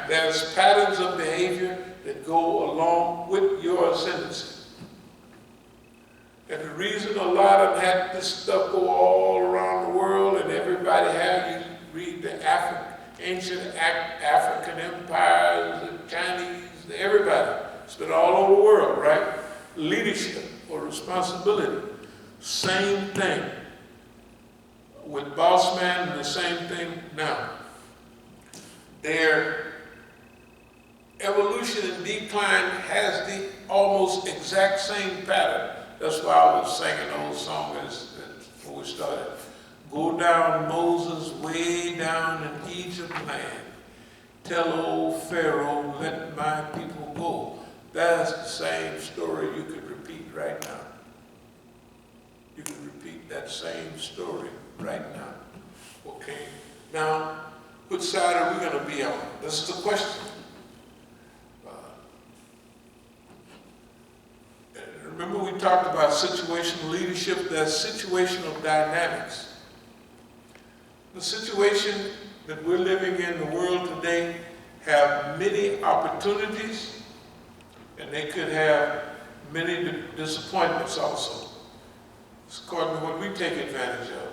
There's patterns of behavior that go along with your ascendancy. And the reason a lot of them had this stuff go all around the world and everybody had, you read the ancient African empires, the Chinese, everybody. It's been all over the world, right? Leadership or responsibility. Same thing with boss man and the same thing now. Their evolution and decline has the almost exact same pattern. That's why I was singing the old song before we started. Go down, Moses, way down in Egypt land. Tell old Pharaoh, let my people go. That's the same story you could repeat right now. You could repeat that same story right now. Okay, now, which side are we going to be on? This is the question. Remember we talked about situational leadership, there's situational dynamics. The situation that we're living in the world today have many opportunities and they could have many disappointments also. It's according to what we take advantage of.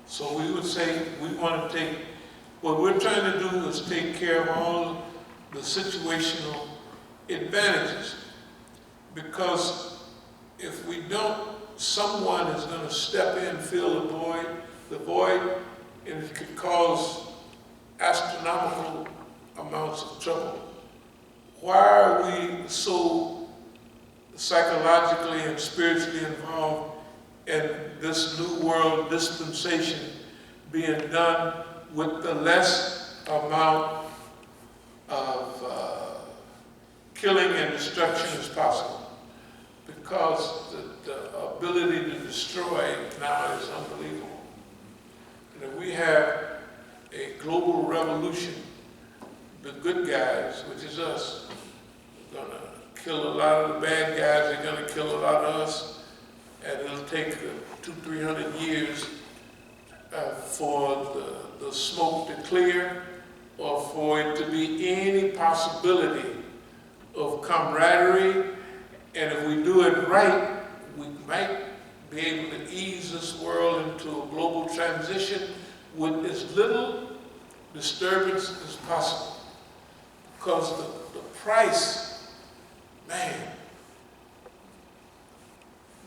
So we would say we want to take, what we're trying to do is take care of all the situational advantages, because if we don't, someone is going to step in, fill the void, and it could cause astronomical amounts of trouble. Why are we so psychologically and spiritually involved in this new world dispensation being done with the less amount of killing and destruction as possible? Because the ability to destroy now is unbelievable. And if we have a global revolution, the good guys, which is us, are going to kill a lot of the bad guys, they're going to kill a lot of us, and it'll take 200-300 years for the smoke to clear, or for it to be any possibility of camaraderie. And if we do it right, we might be able to ease this world into a global transition with as little disturbance as possible. Because the price, man,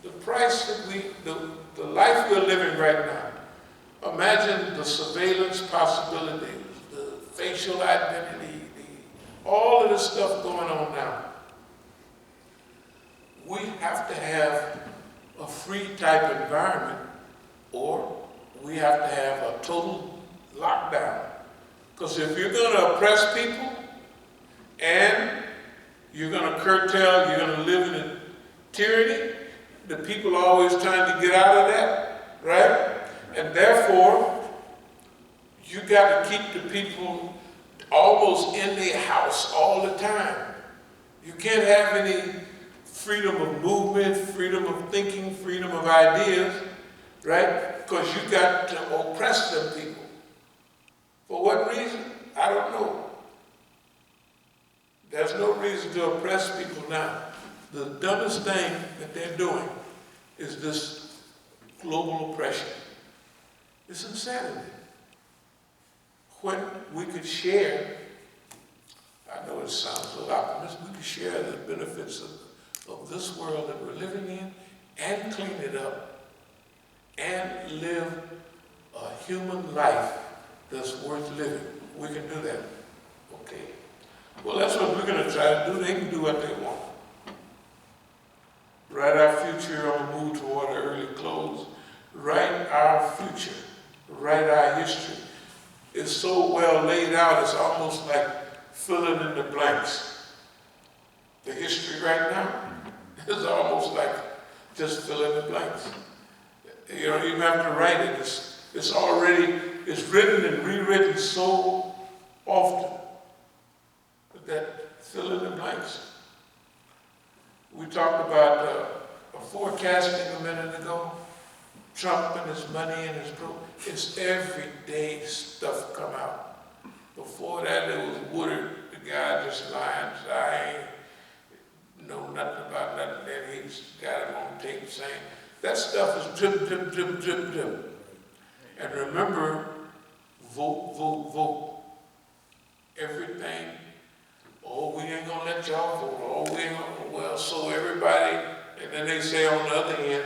the price that the life we're living right now, imagine the surveillance possibilities, the facial identity, all of this stuff going on now. We have to have a free type environment, or we have to have a total lockdown. Because if you're going to oppress people and you're going to curtail, you're going to live in a tyranny, the people are always trying to get out of that, right? And therefore, you got to keep the people almost in their house all the time. You can't have any freedom of movement, freedom of thinking, freedom of ideas, right? Because you got to oppress them people. For what reason? I don't know. There's no reason to oppress people now. The dumbest thing that they're doing is this global oppression. It's insanity. When we could share, I know it sounds a lot, optimistic, we could share the benefits of this world that we're living in and clean it up and live a human life that's worth living. We can do that. Okay. Well, that's what we're going to try to do. They can do what they want. Write our future on the move toward an early close. Write our future. Write our history. It's so well laid out, it's almost like filling in the blanks. The history right now is almost like just fill in the blanks. You don't even have to write it. It's already, it's written and rewritten so often that fill in the blanks. We talked about forecasting a minute ago. Trump and his money and his it's everyday stuff come out. Before that, it was Woodard, the guy this lines. I ain't know nothing about nothing that he's got him on tape saying. That stuff is drip, drip, drip, drip, drip. And remember, vote, vote, vote. Everything. Oh, we ain't gonna let y'all vote. Oh, we ain't gonna, well, so everybody, and then they say on the other end,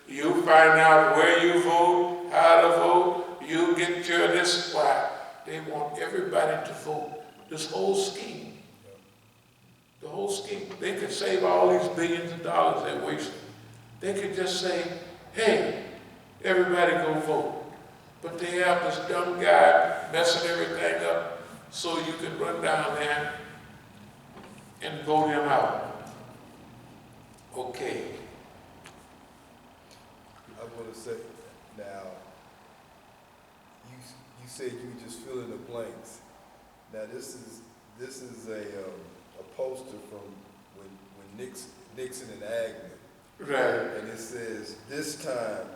you find out where you vote, how to vote, you get your this. Why? They want everybody to vote. This whole scheme. The whole scheme. They could save all these billions of dollars they're wasting. They could just say, hey, everybody go vote. But they have this dumb guy messing everything up so you can run down there and vote him out. Okay. I want to say, now, you said you were just filling the blanks. Now this is a poster from when Nixon and Agnew. Right. And it says, this time,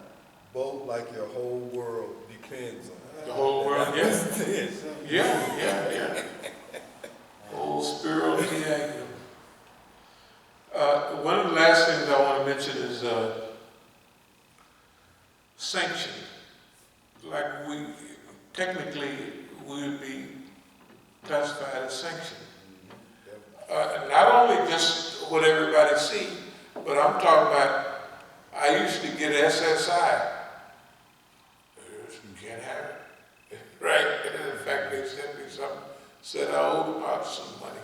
vote like your whole world depends on it. The whole world, yes. Yeah. Whole spirituality. One of the last things I want to mention is sanction. Like technically, we would be classified as sanction. Not only just what everybody see, but I'm talking about, I used to get SSI. You can't have it. Right? And in fact, they sent me something, said I owed about some money.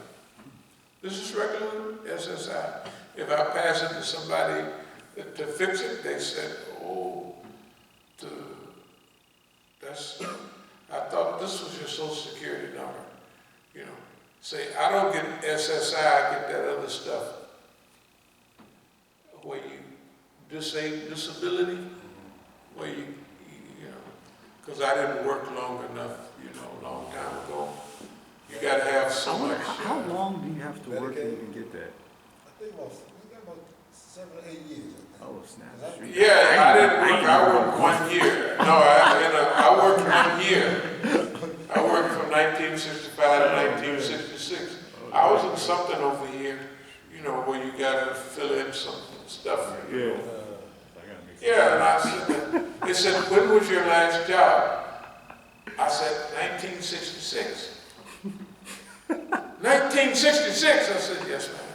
This is regular SSI. If I pass it to somebody to fix it, they said, oh, I thought this was your social security number. You know, say, I don't get SSI, I get that other stuff. Where you disability, where you know, because I didn't work long enough, you know, a long time ago. You got to have so much. How long do you have to work to get that? I think we got about 7 or 8 years. Oh, snap. Yeah, I didn't work. I worked 1 year. No, I worked 1 year. I worked from 1965 to 1966. I was in something over here, you know, where you got to fill in some stuff. You know. Yeah, and I said, they said, when was your last job? I said, 1966. 1966? I said, yes, ma'am.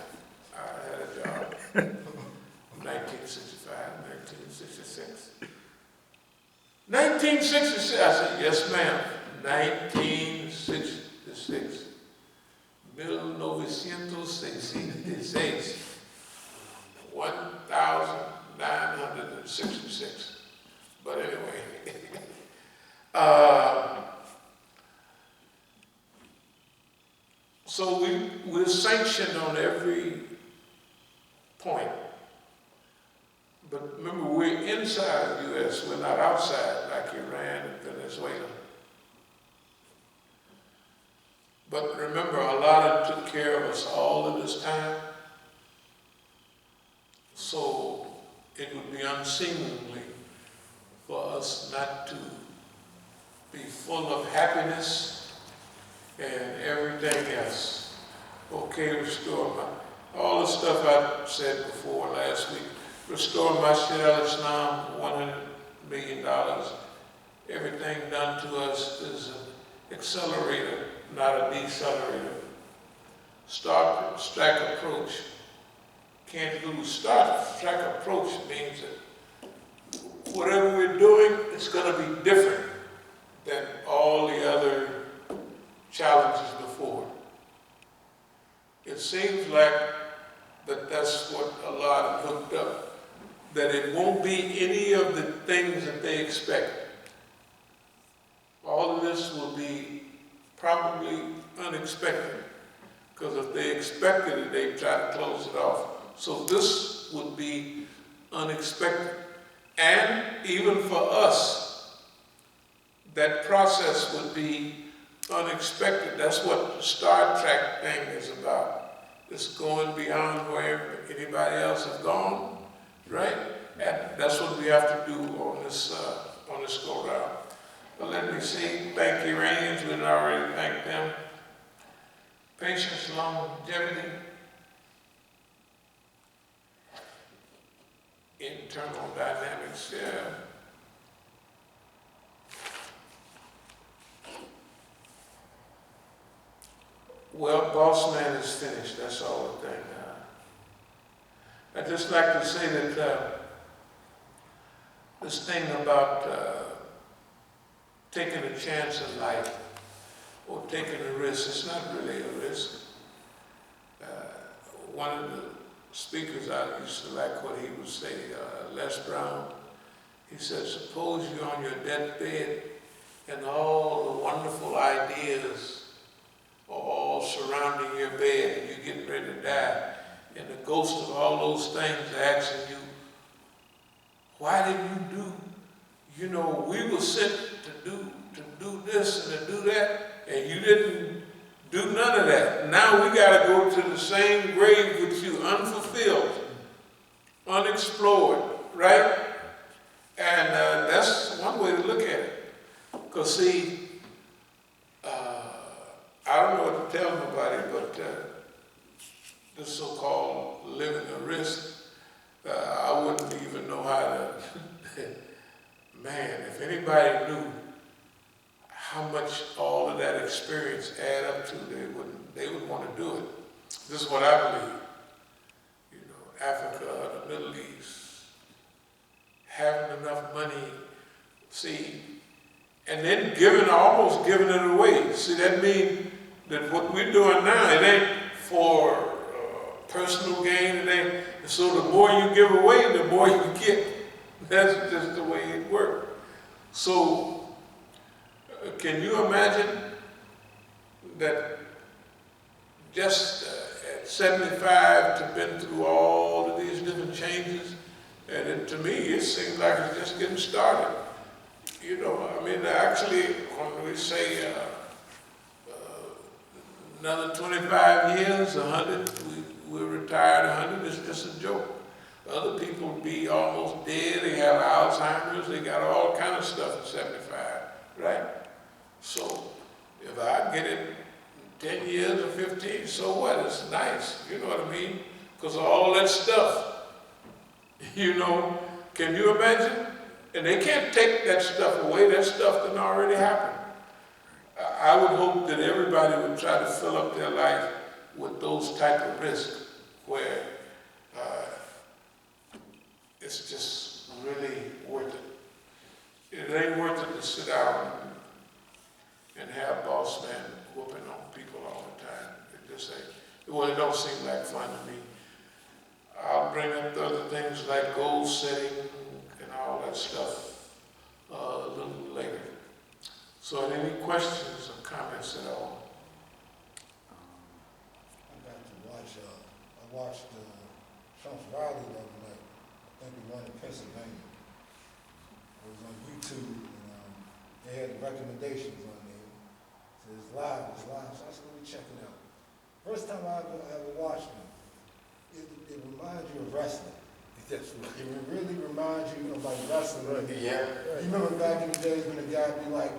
I had a job. 1965, 1966. 1966? I said, yes, ma'am. 1966. 1966. 1966. But anyway. So we're sanctioned on every point. But remember, we're inside the U.S., we're not outside like Iran and Venezuela. But remember, Allah took care of us all of this time. So it would be unseemly for us not to be full of happiness and everything else. Okay, restore all the stuff I said before last week. Restore Masjid al-Islam, $100 million. Everything done to us is an accelerator, not a decelerator. Start stack approach. Can't lose. Start stack approach means that whatever we're doing, it's going to be different than all the other challenges before. It seems like that's what a lot have hooked up, that it won't be any of the things that they expect. All of this will be probably unexpected, because if they expected it, they'd try to close it off. So this would be unexpected. And even for us, that process would be unexpected. That's what the Star Trek thing is about. It's going beyond where anybody else has gone, right? And that's what we have to do on this go round. But let me see. Thank the Iranians. We already thanked them. patience, longevity, internal dynamics, yeah. Well, Boss Man is finished, that's all the thing. I'd just like to say that this thing about taking a chance in life or taking a risk, it's not really a risk. One of the speakers I used to like what he would say, Les Brown, he said, suppose you're on your deathbed and all the wonderful ideas are all surrounding your bed and you're getting ready to die, and the ghost of all those things are asking you, why did you do, you know, we were sent to do this and to do that, and you didn't do none of that. Now we got to go to the same grave with you, unfulfilled, unexplored, right? And that's one way to look at it. Because see, I don't know what to tell nobody, but this so-called living a risk, I wouldn't even know how to, man, if anybody knew how much all of that experience add up to, they would want to do it. This is what I believe. You know, Africa, the Middle East, having enough money, see, and then almost giving it away. See, that means that what we're doing now, it ain't for personal gain, it ain't, so the more you give away, the more you get. That's just the way it works. So, can you imagine that just at 75 to been through all of these different changes, and it, to me it seems like it's just getting started. You know, I mean, actually, when we say another 25 years, 100, we're retired 100, it's just a joke. Other people be almost dead, they have Alzheimer's, they got all kind of stuff at 75, right? So, if I get it 10 years or 15, so what? It's nice, you know what I mean? Because of all that stuff, you know, can you imagine? And they can't take that stuff away, that stuff done already happened. I would hope that everybody would try to fill up their life with those type of risks where it's just really worth it. It ain't worth it to sit down and have boss man whooping on people all the time. It just ain't, well, it don't seem like fun to me. I'll bring up the other things like goal setting and all that stuff a little later. So any questions or comments at all? I got to watch, I watched Trump's rally the other night. I think it won in Pennsylvania. It was on YouTube, and they had recommendations on there. So it's live. So I said, let me check it out. First time I ever watched it, it reminds you of wrestling. That's right. It really reminds you of like wrestling. Yeah. You remember back in the days when the guy would be like,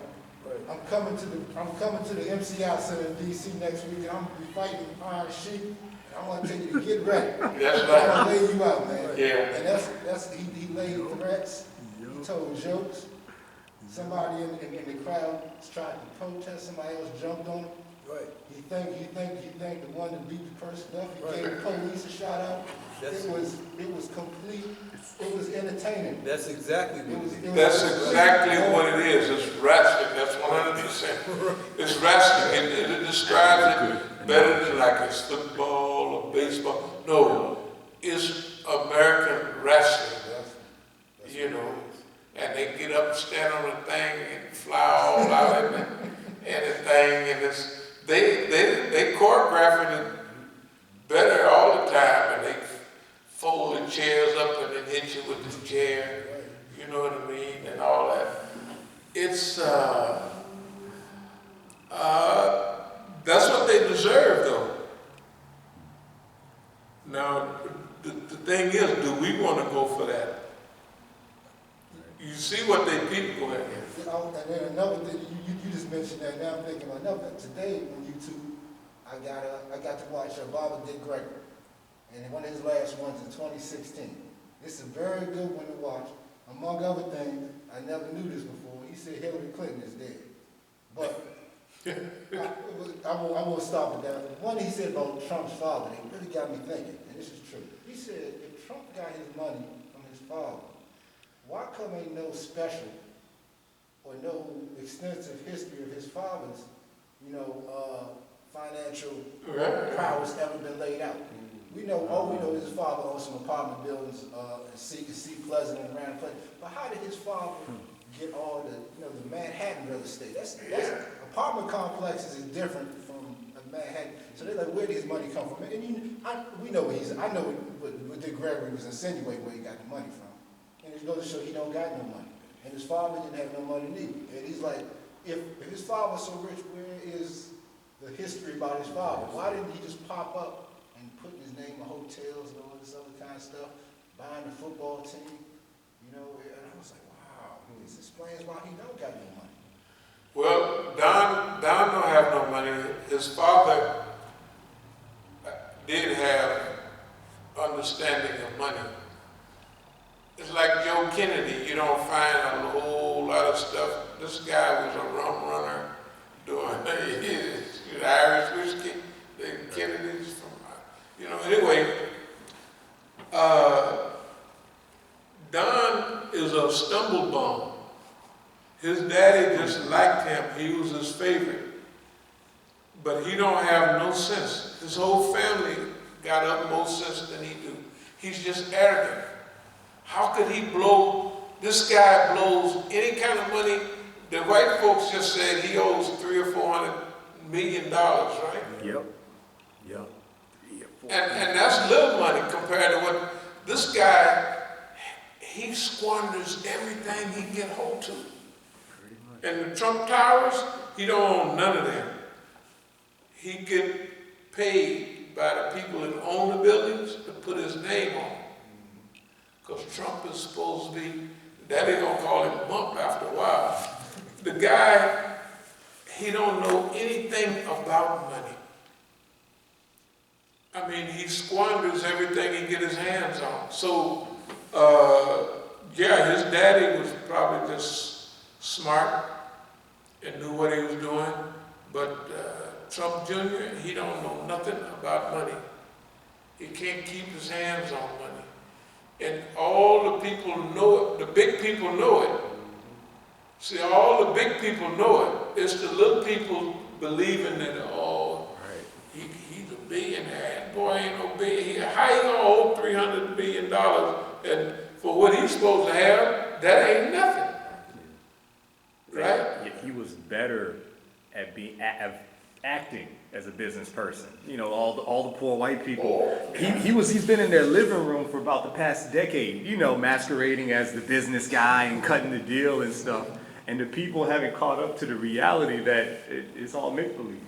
I'm coming to the MCI Center in DC next week, and I'm gonna be fighting Iron Sheik, and I want to tell you to get ready. That's I'm right. gonna lay you out, man. Yeah. And he laid threats. He told jokes. Somebody in the crowd tried to protest. Somebody else jumped on him. Right. He think the one that beat the person up. He gave the police a shout out. That's, It was complete. It was entertaining. that's exactly what it is. That's exactly what it is. It's wrestling. That's 100%. It's wrestling. It describes it better than like it's football or baseball. No, it's American wrestling. That's You know, and they get up and stand on the thing and fly all out and thing, and it's they choreographing it better all the time, and they fold the chairs up and then hit you with the chair. You know what I mean, and all that. It's that's what they deserve, though. Now, the thing is, do we want to go for that? You see what they people go ahead. And then another thing, you just mentioned that. Now I'm thinking about another. Today on YouTube, I got to watch Barbara Dick Gregory, and one of his last ones in 2016. This is a very good one to watch. Among other things, I never knew this before. He said Hillary Clinton is dead, but I won't stop at that. One he said about Trump's father, it really got me thinking, and this is true. He said if Trump got his money from his father, why come ain't no special or no extensive history of his father's, financial prowess ever been laid out? We know, all we know is his father owned some apartment buildings in Sea Pleasant and around the place. But how did his father get all the Manhattan real estate? That's apartment complexes is different from Manhattan. So they're like, where did his money come from? And we know I know what Dick Gregory was insinuating where he got the money from. And it goes to show he don't got no money. And his father didn't have no money neither. And he's like, if his father was so rich, where is the history about his father? Why didn't he just pop up and put his name in hotels and all this other kind of stuff, buying the football team, And I was like, wow, this explains why he don't got no money. Well, Don don't have no money. His father did have understanding of money. It's like Joe Kennedy. You don't find a whole lot of stuff. This guy was a rum runner doing his Irish whiskey. The Kennedys from, anyway, Don is a stumble bum. His daddy just liked him. He was his favorite. But he don't have no sense. His whole family got up more sense than he do. He's just arrogant. How could he this guy blows any kind of money. The white folks just said he owes $300 or $400 million, right? Yep. And that's little money compared to what this guy, he squanders everything he get hold to. And the Trump Towers, he don't own none of them. He get paid by the people that own the buildings to put his name on. Because Trump is supposed to be, Daddy gonna call him Bump after a while. The guy, he don't know anything about money. I mean, he squanders everything he get his hands on. So, his daddy was probably just smart and knew what he was doing. But Trump Jr., he don't know nothing about money. He can't keep his hands on money. And all the people know it. The big people know it. See, all the big people know it. It's the little people believing that, he's a billionaire. Boy, ain't no billionaire. How you gonna hold $300 billion? And for what he's supposed to have, that ain't nothing. Right? He was better at acting as a business person. All the poor white people. He's been in their living room for about the past decade, masquerading as the business guy and cutting the deal and stuff. And the people haven't caught up to the reality that it's all make-believe,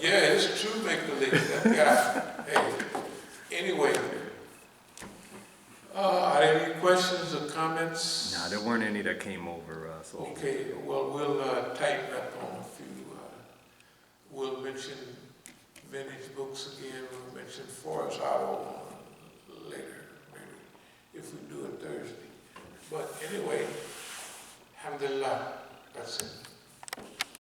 Yeah, it's true make-believe, that guy. Hey, anyway, are there any questions or comments? Nah, there weren't any that came over. Okay, well, we'll tighten up on a few. We'll mention vintage books again. We'll mention Forrest Otto later, maybe, if we do it Thursday. But anyway, alhamdulillah, that's it.